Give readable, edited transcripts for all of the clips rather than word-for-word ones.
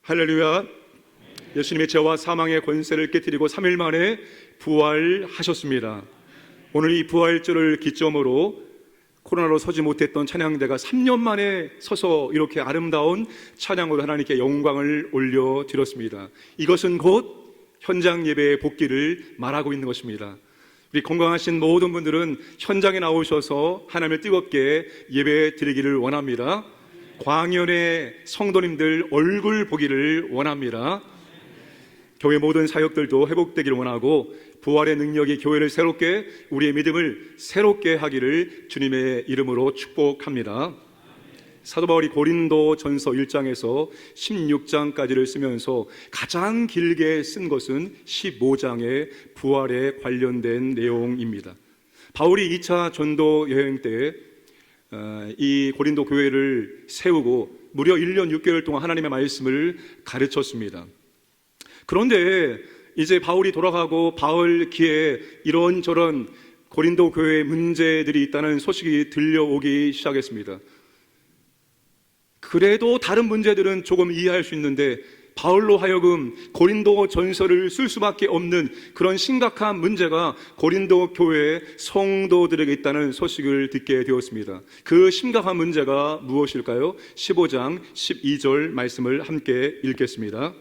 할렐루야. 예수님이 죄와 사망의 권세를 깨뜨리고 3일 만에 부활하셨습니다. 오늘 이 부활절을 기점으로 코로나로 서지 못했던 찬양대가 3년 만에 서서 이렇게 아름다운 찬양으로 하나님께 영광을 올려드렸습니다. 이것은 곧 현장 예배의 복귀를 말하고 있는 것입니다. 우리 건강하신 모든 분들은 현장에 나오셔서 하나님을 뜨겁게 예배 드리기를 원합니다. 광연의 성도님들 얼굴 보기를 원합니다. 교회 모든 사역들도 회복되기를 원하고 부활의 능력이 교회를 새롭게, 우리의 믿음을 새롭게 하기를 주님의 이름으로 축복합니다. 사도 바울이 고린도 전서 1장에서 16장까지를 쓰면서 가장 길게 쓴 것은 15장의 부활에 관련된 내용입니다. 바울이 2차 전도 여행 때 이 고린도 교회를 세우고 무려 1년 6개월 동안 하나님의 말씀을 가르쳤습니다. 그런데 이제 바울이 돌아가고 바울 귀에 이런저런 고린도 교회의 문제들이 있다는 소식이 들려오기 시작했습니다. 그래도 다른 문제들은 조금 이해할 수 있는데 바울로 하여금 고린도 전서를 쓸 수밖에 없는 그런 심각한 문제가 고린도 교회 성도들에게 있다는 소식을 듣게 되었습니다. 그 심각한 문제가 무엇일까요? 15장 12절 말씀을 함께 읽겠습니다.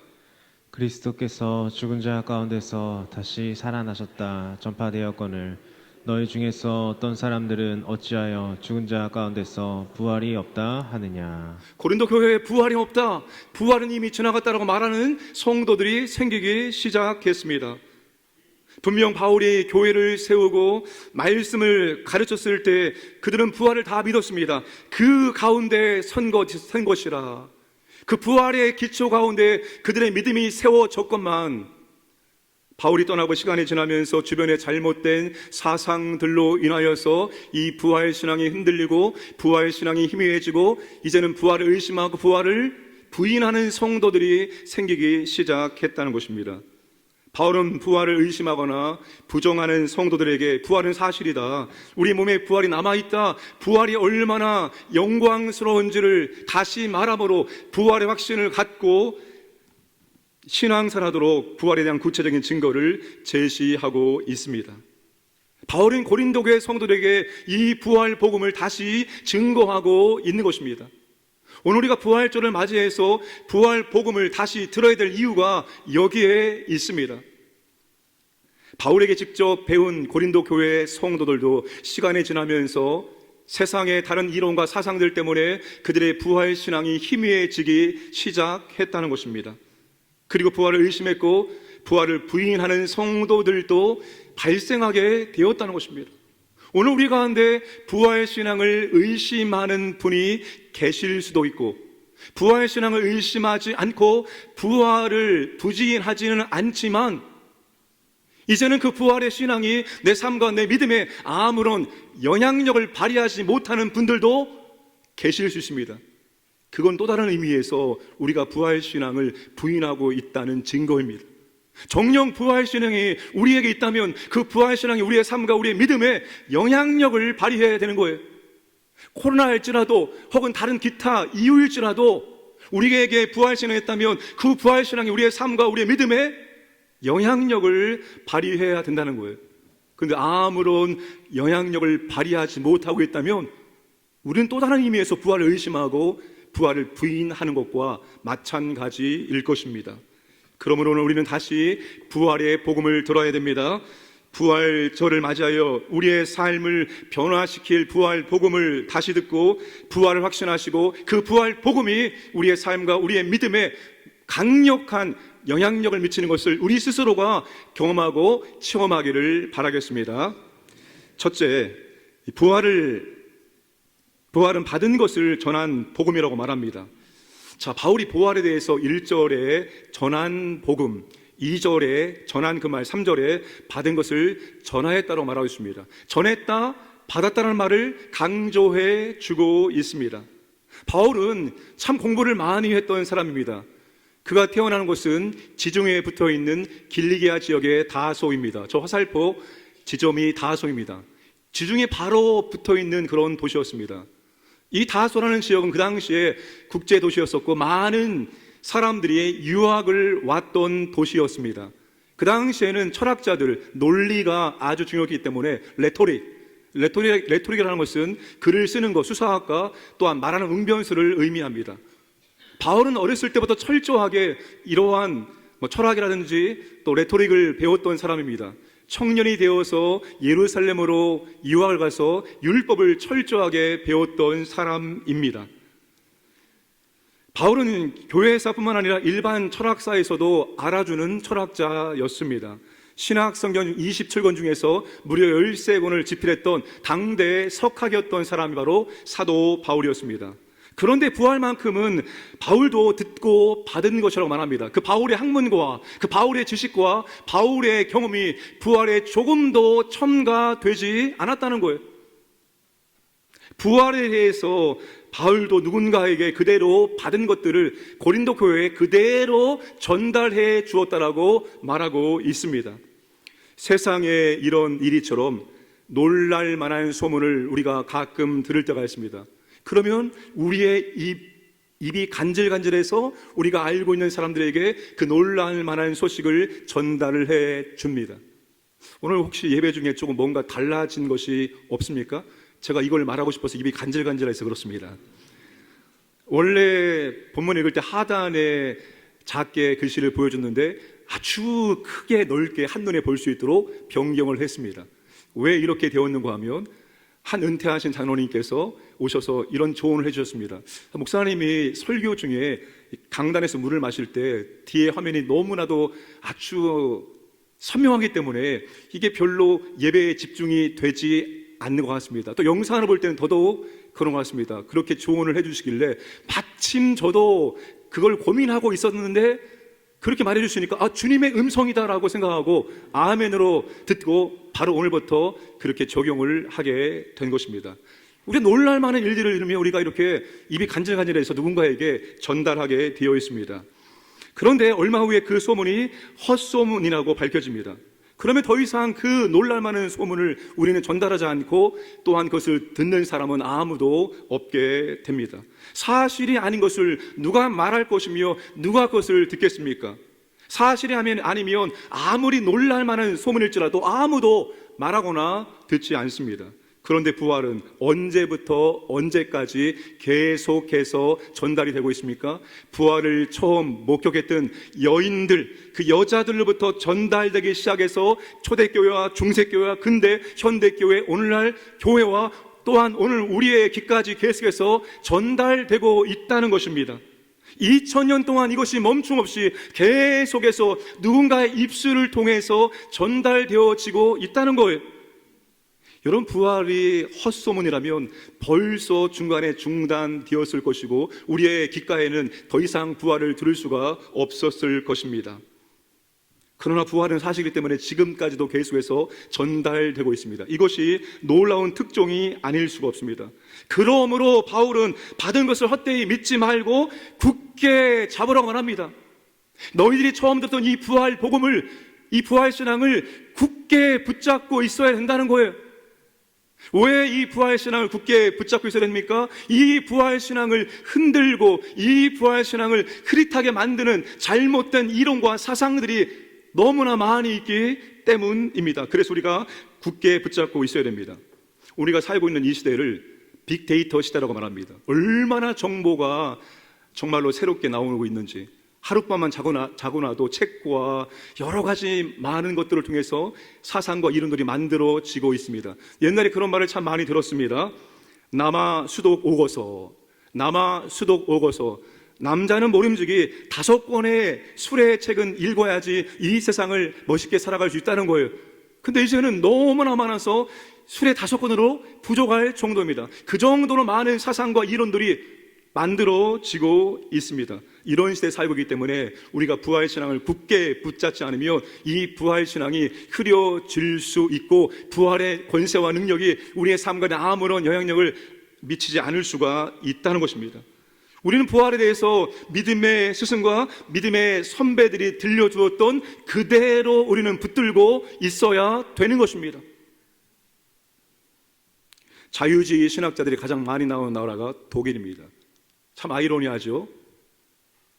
그리스도께서 죽은 자 가운데서 다시 살아나셨다 전파되었거늘 너희 중에서 어떤 사람들은 어찌하여 죽은 자 가운데서 부활이 없다 하느냐. 고린도 교회에 부활이 없다, 부활은 이미 지나갔다라고 말하는 성도들이 생기기 시작했습니다. 분명 바울이 교회를 세우고 말씀을 가르쳤을 때 그들은 부활을 다 믿었습니다. 그 가운데 선 것이라. 그 부활의 기초 가운데 그들의 믿음이 세워졌건만 바울이 떠나고 시간이 지나면서 주변의 잘못된 사상들로 인하여서 이 부활신앙이 흔들리고 부활신앙이 희미해지고 이제는 부활을 의심하고 부활을 부인하는 성도들이 생기기 시작했다는 것입니다. 바울은 부활을 의심하거나 부정하는 성도들에게 부활은 사실이다, 우리 몸에 부활이 남아있다, 부활이 얼마나 영광스러운지를 다시 말함으로 부활의 확신을 갖고 신앙생활하도록 부활에 대한 구체적인 증거를 제시하고 있습니다. 바울은 고린도 교회 성도들에게 이 부활 복음을 다시 증거하고 있는 것입니다. 오늘 우리가 부활절을 맞이해서 부활 복음을 다시 들어야 될 이유가 여기에 있습니다. 바울에게 직접 배운 고린도 교회 성도들도 시간이 지나면서 세상의 다른 이론과 사상들 때문에 그들의 부활 신앙이 희미해지기 시작했다는 것입니다. 그리고 부활을 의심했고 부활을 부인하는 성도들도 발생하게 되었다는 것입니다. 오늘 우리 가운데 부활 신앙을 의심하는 분이 계실 수도 있고 부활 신앙을 의심하지 않고 부활을 부인하지는 않지만 이제는 그 부활의 신앙이 내 삶과 내 믿음에 아무런 영향력을 발휘하지 못하는 분들도 계실 수 있습니다. 그건 또 다른 의미에서 우리가 부활신앙을 부인하고 있다는 증거입니다. 정녕 부활신앙이 우리에게 있다면 그 부활신앙이 우리의 삶과 우리의 믿음에 영향력을 발휘해야 되는 거예요. 코로나일지라도 혹은 다른 기타 이유일지라도 우리에게 부활신앙이 있다면 그 부활신앙이 우리의 삶과 우리의 믿음에 영향력을 발휘해야 된다는 거예요. 그런데 아무런 영향력을 발휘하지 못하고 있다면 우리는 또 다른 의미에서 부활을 의심하고 부활을 부인하는 것과 마찬가지일 것입니다. 그러므로 오늘 우리는 다시 부활의 복음을 들어야 됩니다. 부활절을 맞이하여 우리의 삶을 변화시킬 부활 복음을 다시 듣고 부활을 확신하시고 그 부활 복음이 우리의 삶과 우리의 믿음에 강력한 영향력을 미치는 것을 우리 스스로가 경험하고 체험하기를 바라겠습니다. 첫째, 부활은 받은 것을 전한 복음이라고 말합니다. 자, 바울이 부활에 대해서 1절에 전한 복음, 2절에 전한 그 말, 3절에 받은 것을 전하였다고 말하고 있습니다. 전했다, 받았다는 말을 강조해 주고 있습니다. 바울은 참 공부를 많이 했던 사람입니다. 그가 태어난 곳은 지중해에 붙어있는 길리기아 지역의 다소입니다. 저 화살표 지점이 다소입니다. 지중해 바로 붙어있는 그런 도시였습니다. 이 다소라는 지역은 그 당시에 국제도시였었고 많은 사람들이 유학을 왔던 도시였습니다. 그 당시에는 철학자들, 논리가 아주 중요했기 때문에 레토릭이라는 것은 글을 쓰는 것, 수사학과 또한 말하는 웅변수를 의미합니다. 바울은 어렸을 때부터 철저하게 이러한 철학이라든지 또 레토릭을 배웠던 사람입니다. 청년이 되어서 예루살렘으로 유학을 가서 율법을 철저하게 배웠던 사람입니다. 바울은 교회사뿐만 아니라 일반 철학사에서도 알아주는 철학자였습니다. 신학성경 27권 중에서 무려 13권을 집필했던 당대 석학이었던 사람이 바로 사도 바울이었습니다. 그런데 부활만큼은 바울도 듣고 받은 것이라고 말합니다. 그 바울의 학문과 그 바울의 지식과 바울의 경험이 부활에 조금도 첨가되지 않았다는 거예요. 부활에 대해서 바울도 누군가에게 그대로 받은 것들을 고린도 교회에 그대로 전달해 주었다라고 말하고 있습니다. 세상에 이런 일이처럼 놀랄 만한 소문을 우리가 가끔 들을 때가 있습니다. 그러면 우리의 입이 간질간질해서 우리가 알고 있는 사람들에게 그 놀랄 만한 소식을 전달을 해 줍니다. 오늘 혹시 예배 중에 조금 뭔가 달라진 것이 없습니까? 제가 이걸 말하고 싶어서 입이 간질간질해서 그렇습니다. 원래 본문 읽을 때 하단에 작게 글씨를 보여줬는데 아주 크게 넓게 한눈에 볼 수 있도록 변경을 했습니다. 왜 이렇게 되었는가 하면 한 은퇴하신 장로님께서 오셔서 이런 조언을 해주셨습니다. 목사님이 설교 중에 강단에서 물을 마실 때 뒤에 화면이 너무나도 아주 선명하기 때문에 이게 별로 예배에 집중이 되지 않는 것 같습니다. 또 영상을 볼 때는 더더욱 그런 것 같습니다. 그렇게 조언을 해주시길래 마침 저도 그걸 고민하고 있었는데 그렇게 말해주시니까 주님의 음성이다라고 생각하고 아멘으로 듣고 바로 오늘부터 그렇게 적용을 하게 된 것입니다. 우리가 놀랄 만한 일들을 이루며 우리가 이렇게 입이 간질간질해서 누군가에게 전달하게 되어 있습니다. 그런데 얼마 후에 그 소문이 헛소문이라고 밝혀집니다. 그러면 더 이상 그 놀랄 만한 소문을 우리는 전달하지 않고 또한 그것을 듣는 사람은 아무도 없게 됩니다. 사실이 아닌 것을 누가 말할 것이며 누가 그것을 듣겠습니까? 사실이 아니면 아무리 놀랄 만한 소문일지라도 아무도 말하거나 듣지 않습니다. 그런데 부활은 언제부터 언제까지 계속해서 전달이 되고 있습니까? 부활을 처음 목격했던 여인들, 그 여자들로부터 전달되기 시작해서 초대교회와 중세교회와 근대 현대교회, 오늘날 교회와 또한 오늘 우리의 귀까지 계속해서 전달되고 있다는 것입니다. 2000년 동안 이것이 멈춤없이 계속해서 누군가의 입술을 통해서 전달되어지고 있다는 거예요. 여러분, 부활이 헛소문이라면 벌써 중간에 중단되었을 것이고 우리의 귓가에는 더 이상 부활을 들을 수가 없었을 것입니다. 그러나 부활은 사실이기 때문에 지금까지도 계속해서 전달되고 있습니다. 이것이 놀라운 특종이 아닐 수가 없습니다. 그러므로 바울은 받은 것을 헛되이 믿지 말고 굳게 잡으라고 말합니다. 너희들이 처음 듣던 이 부활 복음을, 이 부활 신앙을 굳게 붙잡고 있어야 된다는 거예요. 왜 이 부활신앙을 굳게 붙잡고 있어야 됩니까? 이 부활신앙을 흔들고 이 부활신앙을 흐릿하게 만드는 잘못된 이론과 사상들이 너무나 많이 있기 때문입니다. 그래서 우리가 굳게 붙잡고 있어야 됩니다. 우리가 살고 있는 이 시대를 빅데이터 시대라고 말합니다. 얼마나 정보가 정말로 새롭게 나오고 있는지, 하룻밤만 자고 나도 책과 여러 가지 많은 것들을 통해서 사상과 이론들이 만들어지고 있습니다. 옛날에 그런 말을 참 많이 들었습니다. 남아 수독 오거서, 남아 수독 오거서. 남자는 모름지기 5권의 수레 책은 읽어야지 이 세상을 멋있게 살아갈 수 있다는 거예요. 근데 이제는 너무나 많아서 수레 5권으로 부족할 정도입니다. 그 정도로 많은 사상과 이론들이 만들어지고 있습니다. 이런 시대에 살고 있기 때문에 우리가 부활신앙을 굳게 붙잡지 않으면 이 부활신앙이 흐려질 수 있고 부활의 권세와 능력이 우리의 삶과는 아무런 영향력을 미치지 않을 수가 있다는 것입니다. 우리는 부활에 대해서 믿음의 스승과 믿음의 선배들이 들려주었던 그대로 우리는 붙들고 있어야 되는 것입니다. 자유주의 신학자들이 가장 많이 나오는 나라가 독일입니다. 참 아이러니하죠.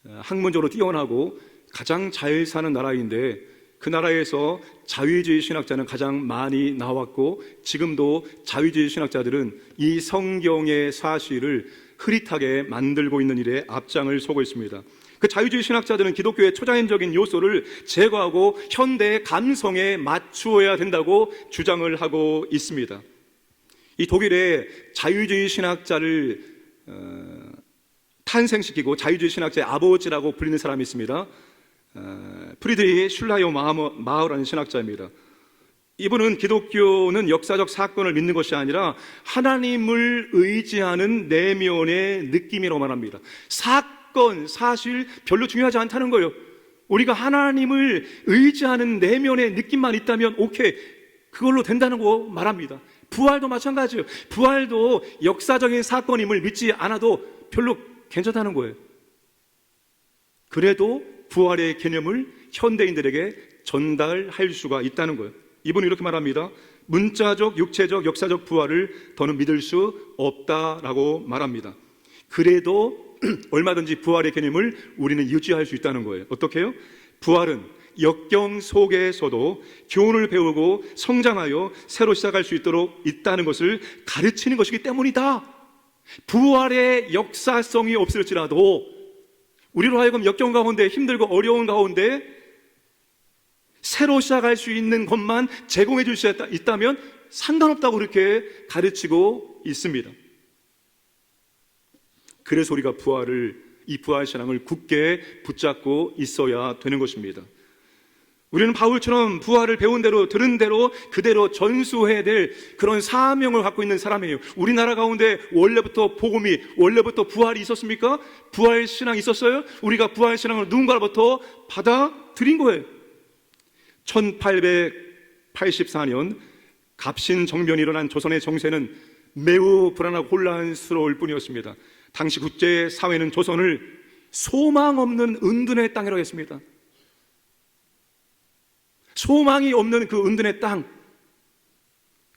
학문적으로 뛰어나고 가장 잘 사는 나라인데 그 나라에서 자유주의 신학자는 가장 많이 나왔고 지금도 자유주의 신학자들은 이 성경의 사실을 흐릿하게 만들고 있는 일에 앞장을 서고 있습니다. 그 자유주의 신학자들은 기독교의 초자연적인 요소를 제거하고 현대의 감성에 맞추어야 된다고 주장을 하고 있습니다. 이 독일의 자유주의 신학자를 탄생시키고 자유주의 신학자의 아버지라고 불리는 사람이 있습니다. 프리드리히 슐라이어 마우라는 신학자입니다. 이분은 기독교는 역사적 사건을 믿는 것이 아니라 하나님을 의지하는 내면의 느낌이라고 말합니다. 사건, 사실 별로 중요하지 않다는 거예요. 우리가 하나님을 의지하는 내면의 느낌만 있다면 오케이, 그걸로 된다는 거 말합니다. 부활도 마찬가지예요. 부활도 역사적인 사건임을 믿지 않아도 별로 괜찮다는 거예요. 그래도 부활의 개념을 현대인들에게 전달할 수가 있다는 거예요. 이분은 이렇게 말합니다. 문자적, 육체적, 역사적 부활을 더는 믿을 수 없다라고 말합니다. 그래도 얼마든지 부활의 개념을 우리는 유지할 수 있다는 거예요. 어떻게 해요? 부활은 역경 속에서도 교훈을 배우고 성장하여 새로 시작할 수 있도록 있다는 것을 가르치는 것이기 때문이다. 부활의 역사성이 없을지라도 우리로 하여금 역경 가운데 힘들고 어려운 가운데 새로 시작할 수 있는 것만 제공해 줄 수 있다면 상관없다고 그렇게 가르치고 있습니다. 그래서 우리가 이 부활 신앙을 굳게 붙잡고 있어야 되는 것입니다. 우리는 바울처럼 부활을 배운 대로 들은 대로 그대로 전수해야 될 그런 사명을 갖고 있는 사람이에요. 우리나라 가운데 원래부터 부활이 있었습니까? 부활 신앙이 있었어요? 우리가 부활 신앙을 누군가로부터 받아들인 거예요. 1884년 갑신정변이 일어난 조선의 정세는 매우 불안하고 혼란스러울 뿐이었습니다. 당시 국제사회는 조선을 소망 없는 은둔의 땅이라고 했습니다. 소망이 없는 그 은둔의 땅.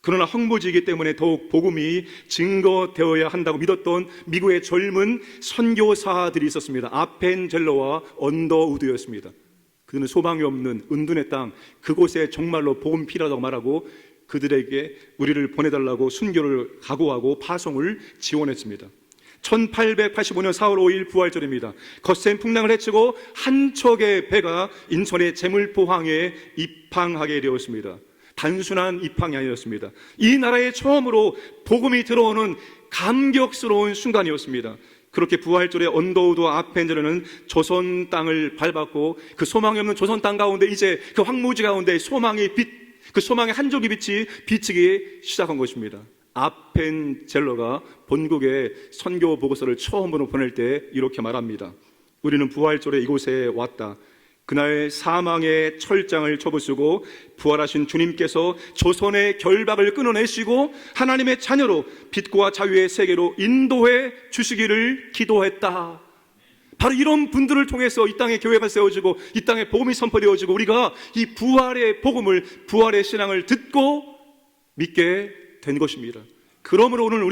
그러나 황무지이기 때문에 더욱 복음이 증거되어야 한다고 믿었던 미국의 젊은 선교사들이 있었습니다. 아펜젤러와 언더우드였습니다. 그는 소망이 없는 은둔의 땅, 그곳에 정말로 복음 필요하다고 말하고 그들에게 우리를 보내달라고 순교를 각오하고 파송을 지원했습니다. 1885년 4월 5일 부활절입니다. 거센 풍랑을 헤치고 한 척의 배가 인천의 제물포항에 입항하게 되었습니다. 단순한 입항이 아니었습니다. 이 나라에 처음으로 복음이 들어오는 감격스러운 순간이었습니다. 그렇게 부활절에 언더우드와 아펜젤러는 조선 땅을 밟았고 그 소망이 없는 조선 땅 가운데 이제 그 황무지 가운데 그 소망의 한 조기 빛이 비치기 시작한 것입니다. 아펜젤러가 본국에 선교 보고서를 처음으로 보낼 때 이렇게 말합니다. 우리는 부활절에 이곳에 왔다. 그날 사망의 철장을 접으시고 부활하신 주님께서 조선의 결박을 끊어내시고 하나님의 자녀로 빛과 자유의 세계로 인도해 주시기를 기도했다. 바로 이런 분들을 통해서 이 땅에 교회가 세워지고 이 땅에 복음이 선포되어지고 우리가 이 부활의 복음을, 부활의 신앙을 듣고 믿게 된 것입니다. 그러므로 오늘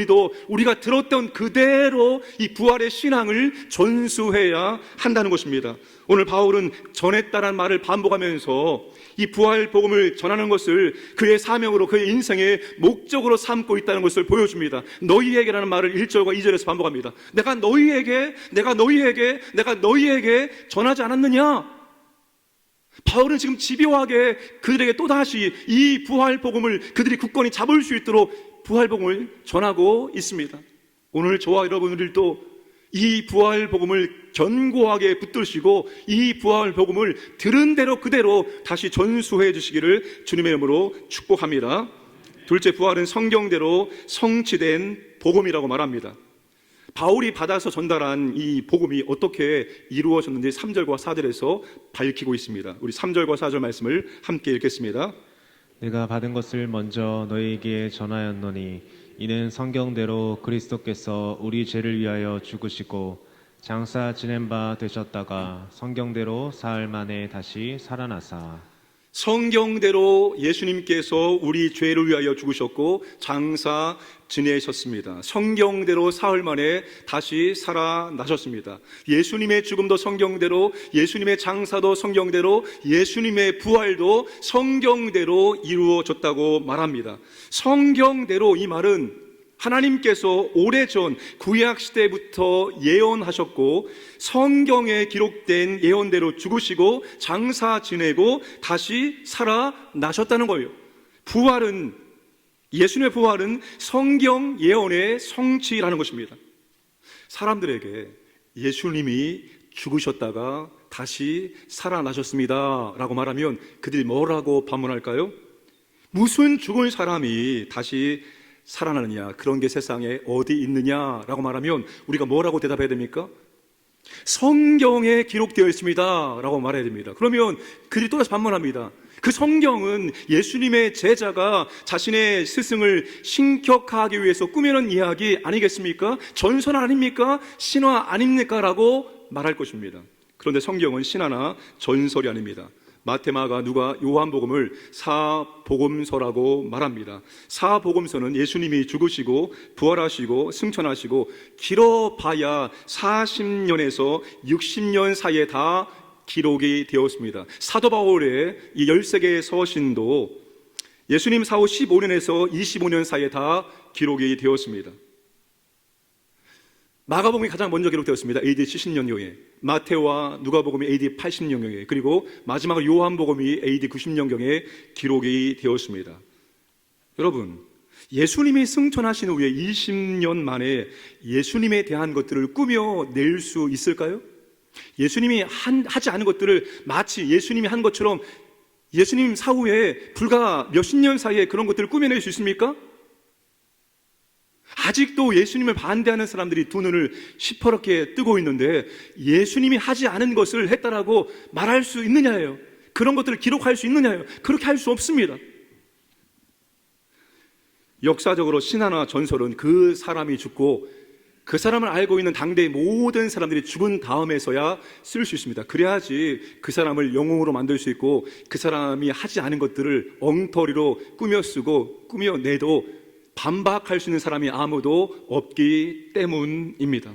우리가 들었던 그대로 이 부활의 신앙을 전수해야 한다는 것입니다. 오늘 바울은 전했다는 말을 반복하면서 이 부활 복음을 전하는 것을 그의 사명으로 그의 인생의 목적으로 삼고 있다는 것을 보여줍니다. 너희에게라는 말을 1절과 2절에서 반복합니다. 내가 너희에게 전하지 않았느냐? 바울은 지금 집요하게 그들에게 또다시 이 부활 복음을 그들이 굳건히 잡을 수 있도록 부활 복음을 전하고 있습니다. 오늘 저와 여러분들도 이 부활 복음을 견고하게 붙드시고 이 부활 복음을 들은 대로 그대로 다시 전수해 주시기를 주님의 이름으로 축복합니다. 둘째, 부활은 성경대로 성취된 복음이라고 말합니다. 바울이 받아서 전달한 이 복음이 어떻게 이루어졌는지 3절과 4절에서 밝히고 있습니다. 우리 3절과 4절 말씀을 함께 읽겠습니다. 내가 받은 것을 먼저 너희에게 전하였노니 이는 성경대로 그리스도께서 우리 죄를 위하여 죽으시고 장사 지낸 바 되셨다가 성경대로 사흘 만에 다시 살아나사. 성경대로 예수님께서 우리 죄를 위하여 죽으셨고 장사 지내셨습니다. 성경대로 사흘 만에 다시 살아나셨습니다. 예수님의 죽음도 성경대로, 예수님의 장사도 성경대로, 예수님의 부활도 성경대로 이루어졌다고 말합니다. 성경대로, 이 말은 하나님께서 오래전 구약시대부터 예언하셨고 성경에 기록된 예언대로 죽으시고 장사 지내고 다시 살아나셨다는 거예요. 예수님의 부활은 성경 예언의 성취라는 것입니다. 사람들에게 예수님이 죽으셨다가 다시 살아나셨습니다 라고 말하면 그들이 뭐라고 반문할까요? 무슨 죽은 사람이 다시 살아나느냐, 그런 게 세상에 어디 있느냐라고 말하면 우리가 뭐라고 대답해야 됩니까? 성경에 기록되어 있습니다 라고 말해야 됩니다. 그러면 그들이 또다시 반문합니다. 그 성경은 예수님의 제자가 자신의 스승을 신격화하기 위해서 꾸며낸 이야기 아니겠습니까? 전설 아닙니까? 신화 아닙니까? 라고 말할 것입니다. 그런데 성경은 신화나 전설이 아닙니다. 마태, 마가, 누가, 요한복음을 사복음서라고 말합니다. 사복음서는 예수님이 죽으시고 부활하시고 승천하시고 길어봐야 40년에서 60년 사이에 다 기록이 되었습니다. 사도 바울의 이 13개의 서신도 예수님 사후 15년에서 25년 사이에 다 기록이 되었습니다. 마가복음이 가장 먼저 기록되었습니다. AD 70년경에, 마태와 누가복음이 AD 80년경에, 그리고 마지막으로 요한복음이 AD 90년경에 기록이 되었습니다. 여러분, 예수님이 승천하신 후에 20년 만에 예수님에 대한 것들을 꾸며낼 수 있을까요? 예수님이 하지 않은 것들을 마치 예수님이 한 것처럼 예수님 사후에 불과 몇십 년 사이에 그런 것들을 꾸며낼 수 있습니까? 아직도 예수님을 반대하는 사람들이 두 눈을 시퍼렇게 뜨고 있는데 예수님이 하지 않은 것을 했다라고 말할 수 있느냐예요. 그런 것들을 기록할 수 있느냐예요. 그렇게 할 수 없습니다. 역사적으로 신화나 전설은 그 사람이 죽고 그 사람을 알고 있는 당대의 모든 사람들이 죽은 다음에서야 쓸 수 있습니다. 그래야지 그 사람을 영웅으로 만들 수 있고 그 사람이 하지 않은 것들을 엉터리로 꾸며 쓰고 꾸며내도 반박할 수 있는 사람이 아무도 없기 때문입니다.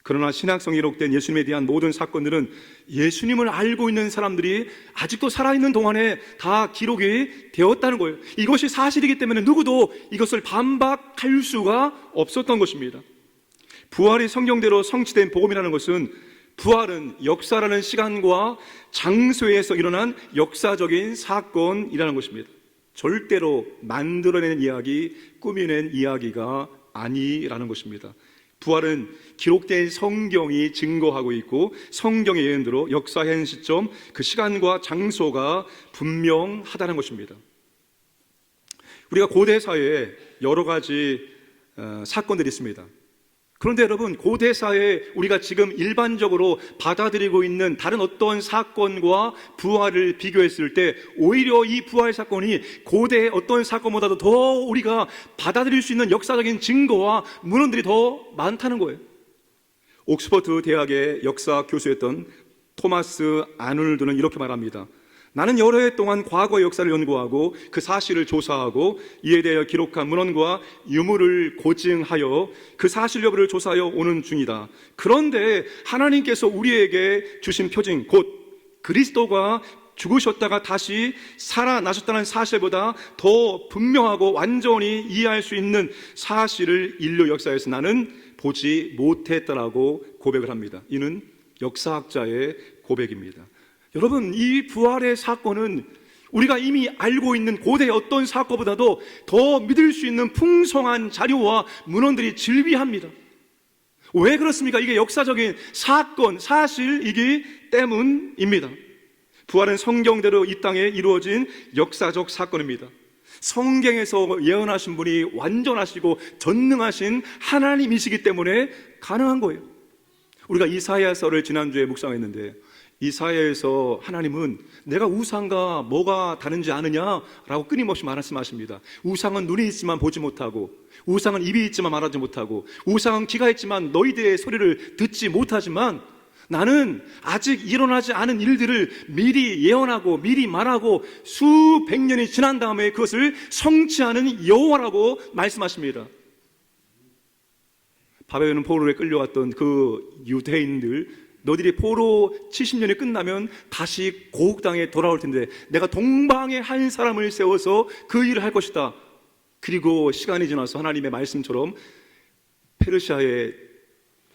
그러나 신약성에 기록된 예수님에 대한 모든 사건들은 예수님을 알고 있는 사람들이 아직도 살아있는 동안에 다 기록이 되었다는 거예요. 이것이 사실이기 때문에 누구도 이것을 반박할 수가 없었던 것입니다. 부활이 성경대로 성취된 복음이라는 것은, 부활은 역사라는 시간과 장소에서 일어난 역사적인 사건이라는 것입니다. 절대로 만들어낸 이야기, 꾸며낸 이야기가 아니라는 것입니다. 부활은 기록된 성경이 증거하고 있고 성경의 예언대로 역사 현 시점, 그 시간과 장소가 분명하다는 것입니다. 우리가 고대 사회에 여러 가지 사건들이 있습니다. 그런데 여러분, 고대 사회에 우리가 지금 일반적으로 받아들이고 있는 다른 어떤 사건과 부활을 비교했을 때 오히려 이 부활 사건이 고대의 어떤 사건보다도 더 우리가 받아들일 수 있는 역사적인 증거와 문헌들이 더 많다는 거예요. 옥스퍼드 대학의 역사 교수였던 토마스 아놀드는 이렇게 말합니다. 나는 여러 해 동안 과거의 역사를 연구하고 그 사실을 조사하고 이에 대하여 기록한 문헌과 유물을 고증하여 그 사실 여부를 조사하여 오는 중이다. 그런데 하나님께서 우리에게 주신 표징, 곧 그리스도가 죽으셨다가 다시 살아나셨다는 사실보다 더 분명하고 완전히 이해할 수 있는 사실을 인류 역사에서 나는 보지 못했다라고 고백을 합니다. 이는 역사학자의 고백입니다. 여러분, 이 부활의 사건은 우리가 이미 알고 있는 고대의 어떤 사건보다도 더 믿을 수 있는 풍성한 자료와 문헌들이 즐비합니다. 왜 그렇습니까? 이게 역사적인 사건, 사실이기 때문입니다. 부활은 성경대로 이 땅에 이루어진 역사적 사건입니다. 성경에서 예언하신 분이 완전하시고 전능하신 하나님이시기 때문에 가능한 거예요. 우리가 이사야서를 지난주에 묵상했는데, 이사야에서 하나님은 내가 우상과 뭐가 다른지 아느냐라고 끊임없이 말씀하십니다. 우상은 눈이 있지만 보지 못하고, 우상은 입이 있지만 말하지 못하고, 우상은 귀가 있지만 너희들의 소리를 듣지 못하지만 나는 아직 일어나지 않은 일들을 미리 예언하고 미리 말하고 수백 년이 지난 다음에 그것을 성취하는 여호와라고 말씀하십니다. 바벨론 포로에 끌려왔던 그 유대인들, 너희들이 포로 70년이 끝나면 다시 고국 땅에 돌아올 텐데 내가 동방에 한 사람을 세워서 그 일을 할 것이다. 그리고 시간이 지나서 하나님의 말씀처럼 페르시아의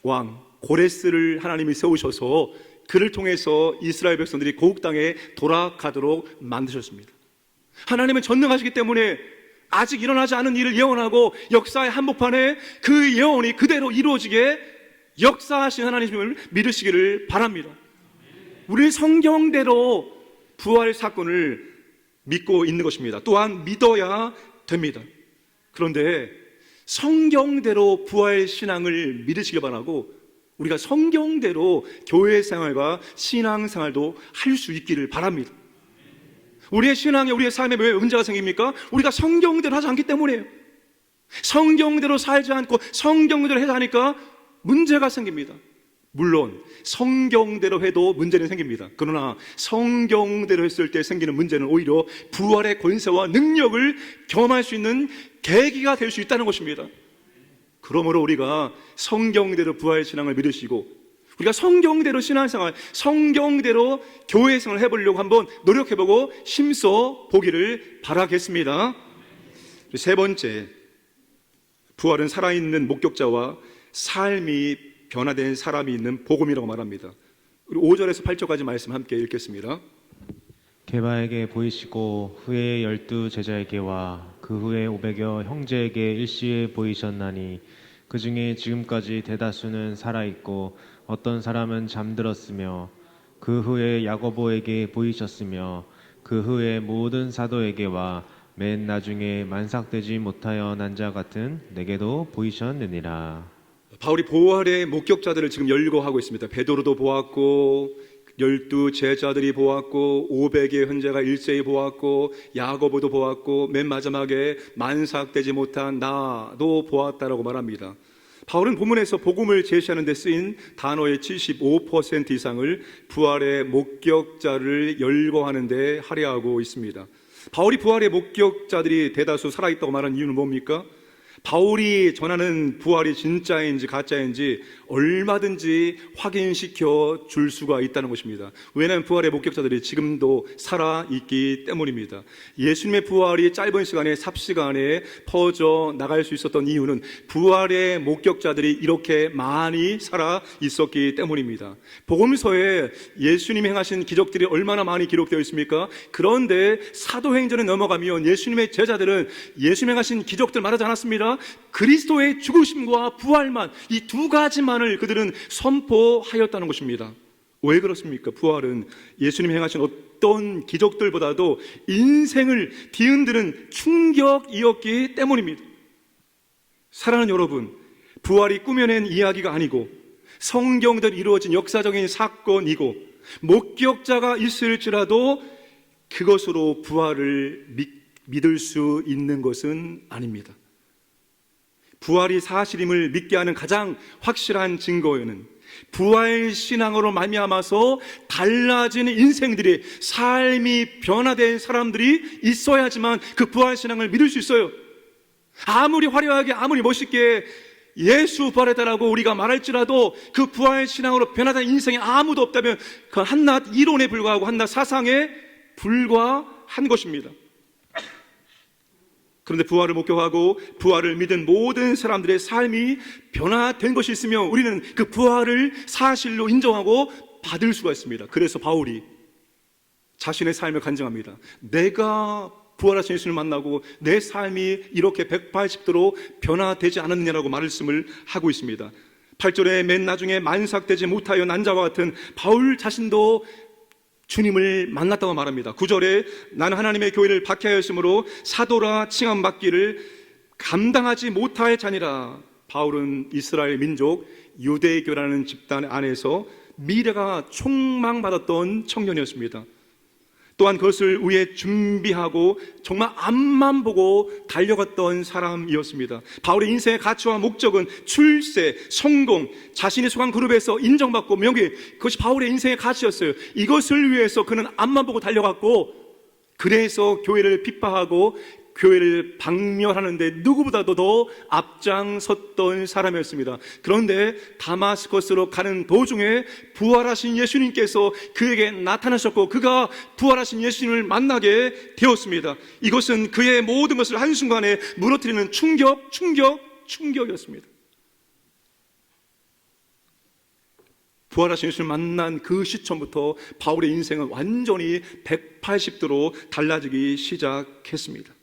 왕 고레스를 하나님이 세우셔서 그를 통해서 이스라엘 백성들이 고국 땅에 돌아가도록 만드셨습니다. 하나님은 전능하시기 때문에 아직 일어나지 않은 일을 예언하고 역사의 한복판에 그 예언이 그대로 이루어지게 역사하신 하나님을 믿으시기를 바랍니다. 우리 성경대로 부활 사건을 믿고 있는 것입니다. 또한 믿어야 됩니다. 그런데 성경대로 부활 신앙을 믿으시길 바라고 우리가 성경대로 교회 생활과 신앙 생활도 할 수 있기를 바랍니다. 우리의 신앙에, 우리의 삶에 왜 문제가 생깁니까? 우리가 성경대로 하지 않기 때문이에요. 성경대로 살지 않고 성경대로 해야 하니까 문제가 생깁니다. 물론 성경대로 해도 문제는 생깁니다. 그러나 성경대로 했을 때 생기는 문제는 오히려 부활의 권세와 능력을 경험할 수 있는 계기가 될 수 있다는 것입니다. 그러므로 우리가 성경대로 부활 신앙을 믿으시고 우리가 성경대로 신앙생활, 성경대로 교회생활을 해보려고 한번 노력해보고 힘써 보기를 바라겠습니다. 세 번째, 부활은 살아있는 목격자와 삶이 변화된 사람이 있는 복음이라고 말합니다. 우리 5절에서 8절까지 말씀 함께 읽겠습니다. 게바에게 보이시고 후에 12 제자에게와 그 후에 500여 형제에게 일시에 보이셨나니 그 중에 지금까지 대다수는 살아있고 어떤 사람은 잠들었으며 그 후에 야고보에게 보이셨으며 그 후에 모든 사도에게와 맨 나중에 만삭되지 못하여 난 자 같은 내게도 보이셨느니라. 바울이 부활의 목격자들을 지금 열거하고 있습니다. 베드로도 보았고 12 제자들이 보았고 500의 현재가 일제히 보았고 야고보도 보았고 맨 마지막에 만삭되지 못한 나도 보았다라고 말합니다. 바울은 본문에서 복음을 제시하는 데 쓰인 단어의 75% 이상을 부활의 목격자를 열거하는 데 할애하고 있습니다. 바울이 부활의 목격자들이 대다수 살아있다고 말하는 이유는 뭡니까? 바울이 전하는 부활이 진짜인지 가짜인지 얼마든지 확인시켜 줄 수가 있다는 것입니다. 왜냐하면 부활의 목격자들이 지금도 살아있기 때문입니다. 예수님의 부활이 짧은 시간에 삽시간에 퍼져 나갈 수 있었던 이유는 부활의 목격자들이 이렇게 많이 살아있었기 때문입니다. 복음서에 예수님이 행하신 기적들이 얼마나 많이 기록되어 있습니까? 그런데 사도행전에 넘어가면 예수님의 제자들은 예수님이 행하신 기적들 말하지 않았습니다. 그리스도의 죽으심과 부활만, 이 두 가지만을 그들은 선포하였다는 것입니다. 왜 그렇습니까? 부활은 예수님이 행하신 어떤 기적들보다도 인생을 뒤흔드는 충격이었기 때문입니다. 사랑하는 여러분, 부활이 꾸며낸 이야기가 아니고 성경대로 이루어진 역사적인 사건이고 목격자가 있을지라도 그것으로 부활을 믿을 수 있는 것은 아닙니다. 부활이 사실임을 믿게 하는 가장 확실한 증거에는 부활 신앙으로 말미암아서 달라진 인생들이, 삶이 변화된 사람들이 있어야지만 그 부활 신앙을 믿을 수 있어요. 아무리 화려하게, 아무리 멋있게 예수 부활했다라고 우리가 말할지라도 그 부활 신앙으로 변화된 인생이 아무도 없다면 그 한낱 이론에 불과하고 한낱 사상에 불과한 것입니다. 그런데 부활을 목격하고 부활을 믿은 모든 사람들의 삶이 변화된 것이 있으며 우리는 그 부활을 사실로 인정하고 받을 수가 있습니다. 그래서 바울이 자신의 삶을 간증합니다. 내가 부활하신 예수님을 만나고 내 삶이 이렇게 180도로 변화되지 않았느냐라고 말씀을 하고 있습니다. 8절에 맨 나중에 만삭되지 못하여 난 자와 같은 바울 자신도 주님을 만났다고 말합니다. 9절에 나는 하나님의 교회를 박해하였으므로 사도라 칭함받기를 감당하지 못할 자니라. 바울은 이스라엘 민족 유대교라는 집단 안에서 미래가 촉망받았던 청년이었습니다. 또한 그것을 위해 준비하고 정말 앞만 보고 달려갔던 사람이었습니다. 바울의 인생의 가치와 목적은 출세, 성공, 자신이 속한 그룹에서 인정받고 명예, 그것이 바울의 인생의 가치였어요. 이것을 위해서 그는 앞만 보고 달려갔고, 그래서 교회를 핍박하고 교회를 박멸하는데 누구보다도 더 앞장섰던 사람이었습니다. 그런데 다마스커스로 가는 도중에 부활하신 예수님께서 그에게 나타나셨고, 그가 부활하신 예수님을 만나게 되었습니다. 이것은 그의 모든 것을 한순간에 무너뜨리는 충격이었습니다. 부활하신 예수를 만난 그 시점부터 바울의 인생은 완전히 180도로 달라지기 시작했습니다.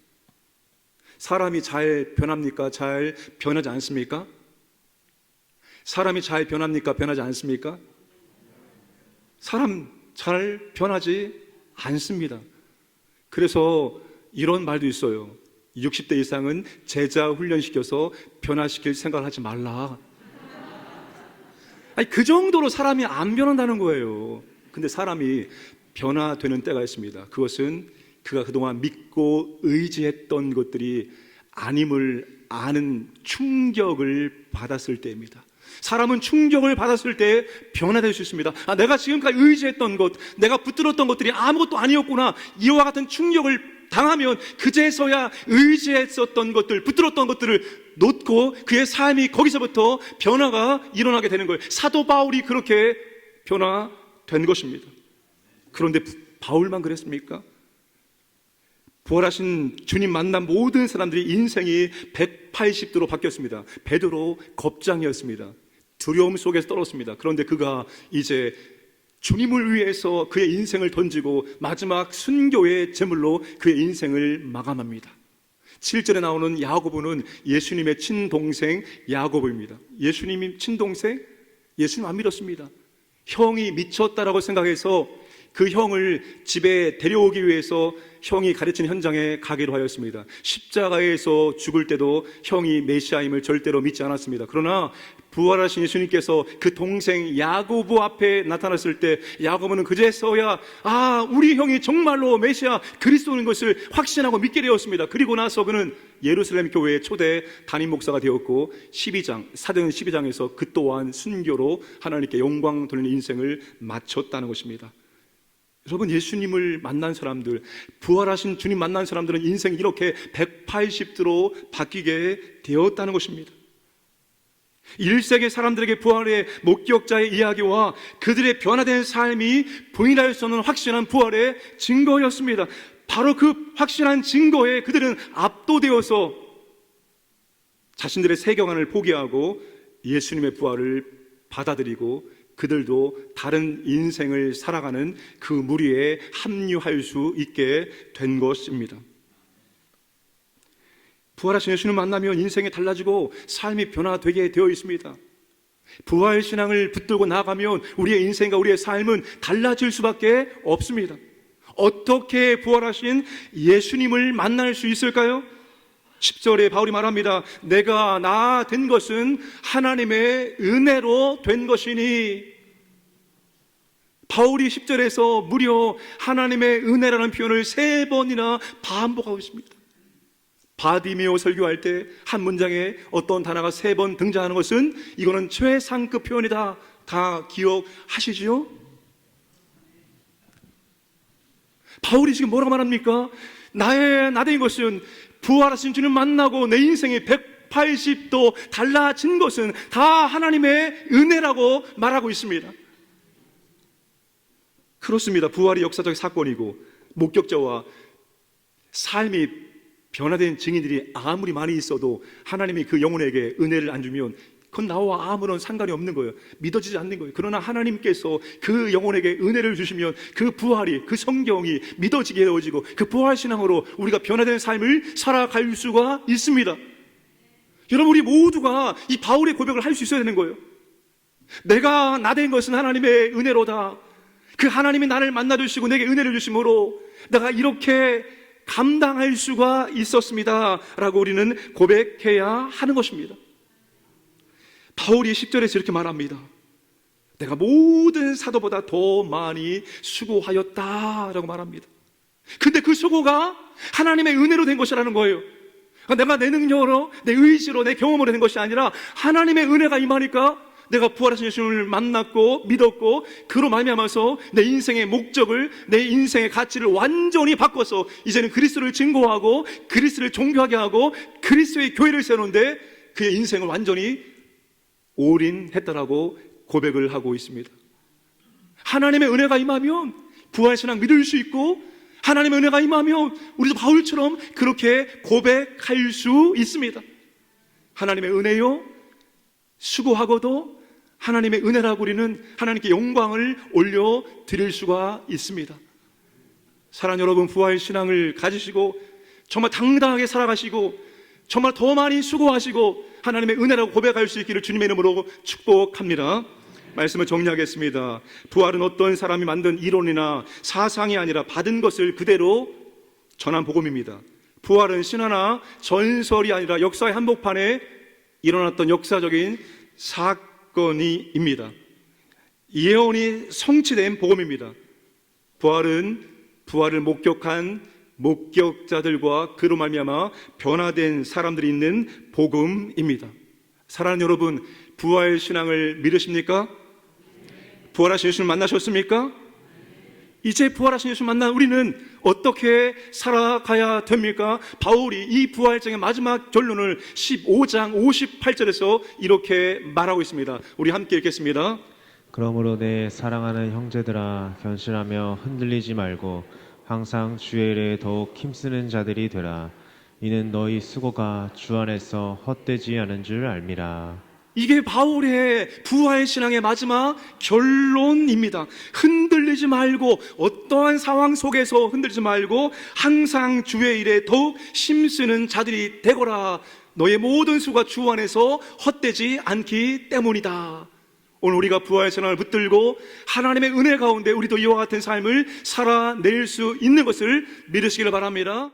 사람이 잘 변합니까? 잘 변하지 않습니까? 사람이 잘 변합니까? 변하지 않습니까? 사람 잘 변하지 않습니다. 그래서 이런 말도 있어요. 60대 이상은 제자 훈련시켜서 변화시킬 생각을 하지 말라. 아니, 그 정도로 사람이 안 변한다는 거예요. 근데 사람이 변화되는 때가 있습니다. 그것은 그가 그동안 믿고 의지했던 것들이 아님을 아는 충격을 받았을 때입니다. 사람은 충격을 받았을 때 변화될 수 있습니다. 내가 지금까지 의지했던 것, 내가 붙들었던 것들이 아무것도 아니었구나, 이와 같은 충격을 당하면 그제서야 의지했었던 것들, 붙들었던 것들을 놓고 그의 삶이 거기서부터 변화가 일어나게 되는 거예요. 사도 바울이 그렇게 변화된 것입니다. 그런데 바울만 그랬습니까? 부활하신 주님 만난 모든 사람들이 인생이 180도로 바뀌었습니다. 베드로 겁장이었습니다. 두려움 속에서 떨었습니다. 그런데 그가 이제 주님을 위해서 그의 인생을 던지고 마지막 순교의 제물로 그의 인생을 마감합니다. 7절에 나오는 야고보는 예수님의 친동생 야고보입니다. 예수님이 친동생? 예수님 안 믿었습니다. 형이 미쳤다라고 생각해서 그 형을 집에 데려오기 위해서 형이 가르친 현장에 가기로 하였습니다. 십자가에서 죽을 때도 형이 메시아임을 절대로 믿지 않았습니다. 그러나 부활하신 예수님께서 그 동생 야고보 앞에 나타났을 때 야고보는 그제서야 우리 형이 정말로 메시아 그리스도인 것을 확신하고 믿게 되었습니다. 그리고 나서 그는 예루살렘 교회의 초대 담임 목사가 되었고 사도행 12장에서 그 또한 순교로 하나님께 영광 돌리는 인생을 마쳤다는 것입니다. 여러분, 예수님을 만난 사람들, 부활하신 주님 만난 사람들은 인생이 이렇게 180도로 바뀌게 되었다는 것입니다. 1세기 사람들에게 부활의 목격자의 이야기와 그들의 변화된 삶이 부인할 수 없는 확실한 부활의 증거였습니다. 바로 그 확실한 증거에 그들은 압도되어서 자신들의 세계관을 포기하고 예수님의 부활을 받아들이고 그들도 다른 인생을 살아가는 그 무리에 합류할 수 있게 된 것입니다. 부활하신 예수님을 만나면 인생이 달라지고 삶이 변화되게 되어 있습니다. 부활신앙을 붙들고 나가면 우리의 인생과 우리의 삶은 달라질 수밖에 없습니다. 어떻게 부활하신 예수님을 만날 수 있을까요? 10절에 바울이 말합니다. 내가 나 된 것은 하나님의 은혜로 된 것이니. 바울이 10절에서 무려 하나님의 은혜라는 표현을 3번이나 반복하고 있습니다. 바디메오 설교할 때 한 문장에 어떤 단어가 3번 등장하는 것은 이거는 최상급 표현이다. 다 기억하시지요? 바울이 지금 뭐라고 말합니까? 나 된 것은 부활하신 주님 만나고 내 인생이 180도 달라진 것은 다 하나님의 은혜라고 말하고 있습니다. 그렇습니다. 부활이 역사적 사건이고 목격자와 삶이 변화된 증인들이 아무리 많이 있어도 하나님이 그 영혼에게 은혜를 안 주면 그건 나와 아무런 상관이 없는 거예요. 믿어지지 않는 거예요. 그러나 하나님께서 그 영혼에게 은혜를 주시면 그 부활이, 그 성경이 믿어지게 되어지고 그 부활신앙으로 우리가 변화된 삶을 살아갈 수가 있습니다. 여러분, 우리 모두가 이 바울의 고백을 할 수 있어야 되는 거예요. 내가 나 된 것은 하나님의 은혜로다. 그 하나님이 나를 만나주시고 내게 은혜를 주심으로 내가 이렇게 감당할 수가 있었습니다 라고 우리는 고백해야 하는 것입니다. 바울이 10절에서 이렇게 말합니다. 내가 모든 사도보다 더 많이 수고하였다 라고 말합니다. 근데 그 수고가 하나님의 은혜로 된 것이라는 거예요. 내가 내 능력으로, 내 의지로, 내 경험으로 된 것이 아니라 하나님의 은혜가 임하니까 내가 부활하신 예수님을 만났고 믿었고 그로 말미암아서 내 인생의 목적을, 내 인생의 가치를 완전히 바꿔서 이제는 그리스도를 증거하고 그리스도를 존귀하게 하고 그리스도의 교회를 세우는데 그의 인생을 완전히 올인했다라고 고백을 하고 있습니다. 하나님의 은혜가 임하면 부활신앙 믿을 수 있고, 하나님의 은혜가 임하면 우리도 바울처럼 그렇게 고백할 수 있습니다. 하나님의 은혜요, 수고하고도 하나님의 은혜라고 우리는 하나님께 영광을 올려드릴 수가 있습니다. 사랑하는 여러분, 부활신앙을 가지시고 정말 당당하게 살아가시고 정말 더 많이 수고하시고 하나님의 은혜라고 고백할 수 있기를 주님의 이름으로 축복합니다. 말씀을 정리하겠습니다. 부활은 어떤 사람이 만든 이론이나 사상이 아니라 받은 것을 그대로 전한 복음입니다. 부활은 신화나 전설이 아니라 역사의 한복판에 일어났던 역사적인 사건입니다. 예언이 성취된 복음입니다. 부활은 부활을 목격한 목격자들과 그로 말미암아 변화된 사람들이 있는 복음입니다. 사랑하는 여러분, 부활 신앙을 믿으십니까? 부활하신 예수를 만나셨습니까? 이제 부활하신 예수를 만난 우리는 어떻게 살아가야 됩니까? 바울이 이 부활장의 마지막 결론을 15장 58절에서 이렇게 말하고 있습니다. 우리 함께 읽겠습니다. 그러므로 내 사랑하는 형제들아, 견실하며 흔들리지 말고 항상 주의 일에 더욱 힘쓰는 자들이 되라. 이는 너희 수고가 주 안에서 헛되지 않은 줄 알미라. 이게 바울의 부활신앙의 마지막 결론입니다. 흔들리지 말고, 어떠한 상황 속에서 흔들리지 말고 항상 주의 일에 더욱 힘쓰는 자들이 되거라. 너의 모든 수가 주 안에서 헛되지 않기 때문이다. 오늘 우리가 부활신앙을 붙들고 하나님의 은혜 가운데 우리도 이와 같은 삶을 살아낼 수 있는 것을 믿으시기를 바랍니다.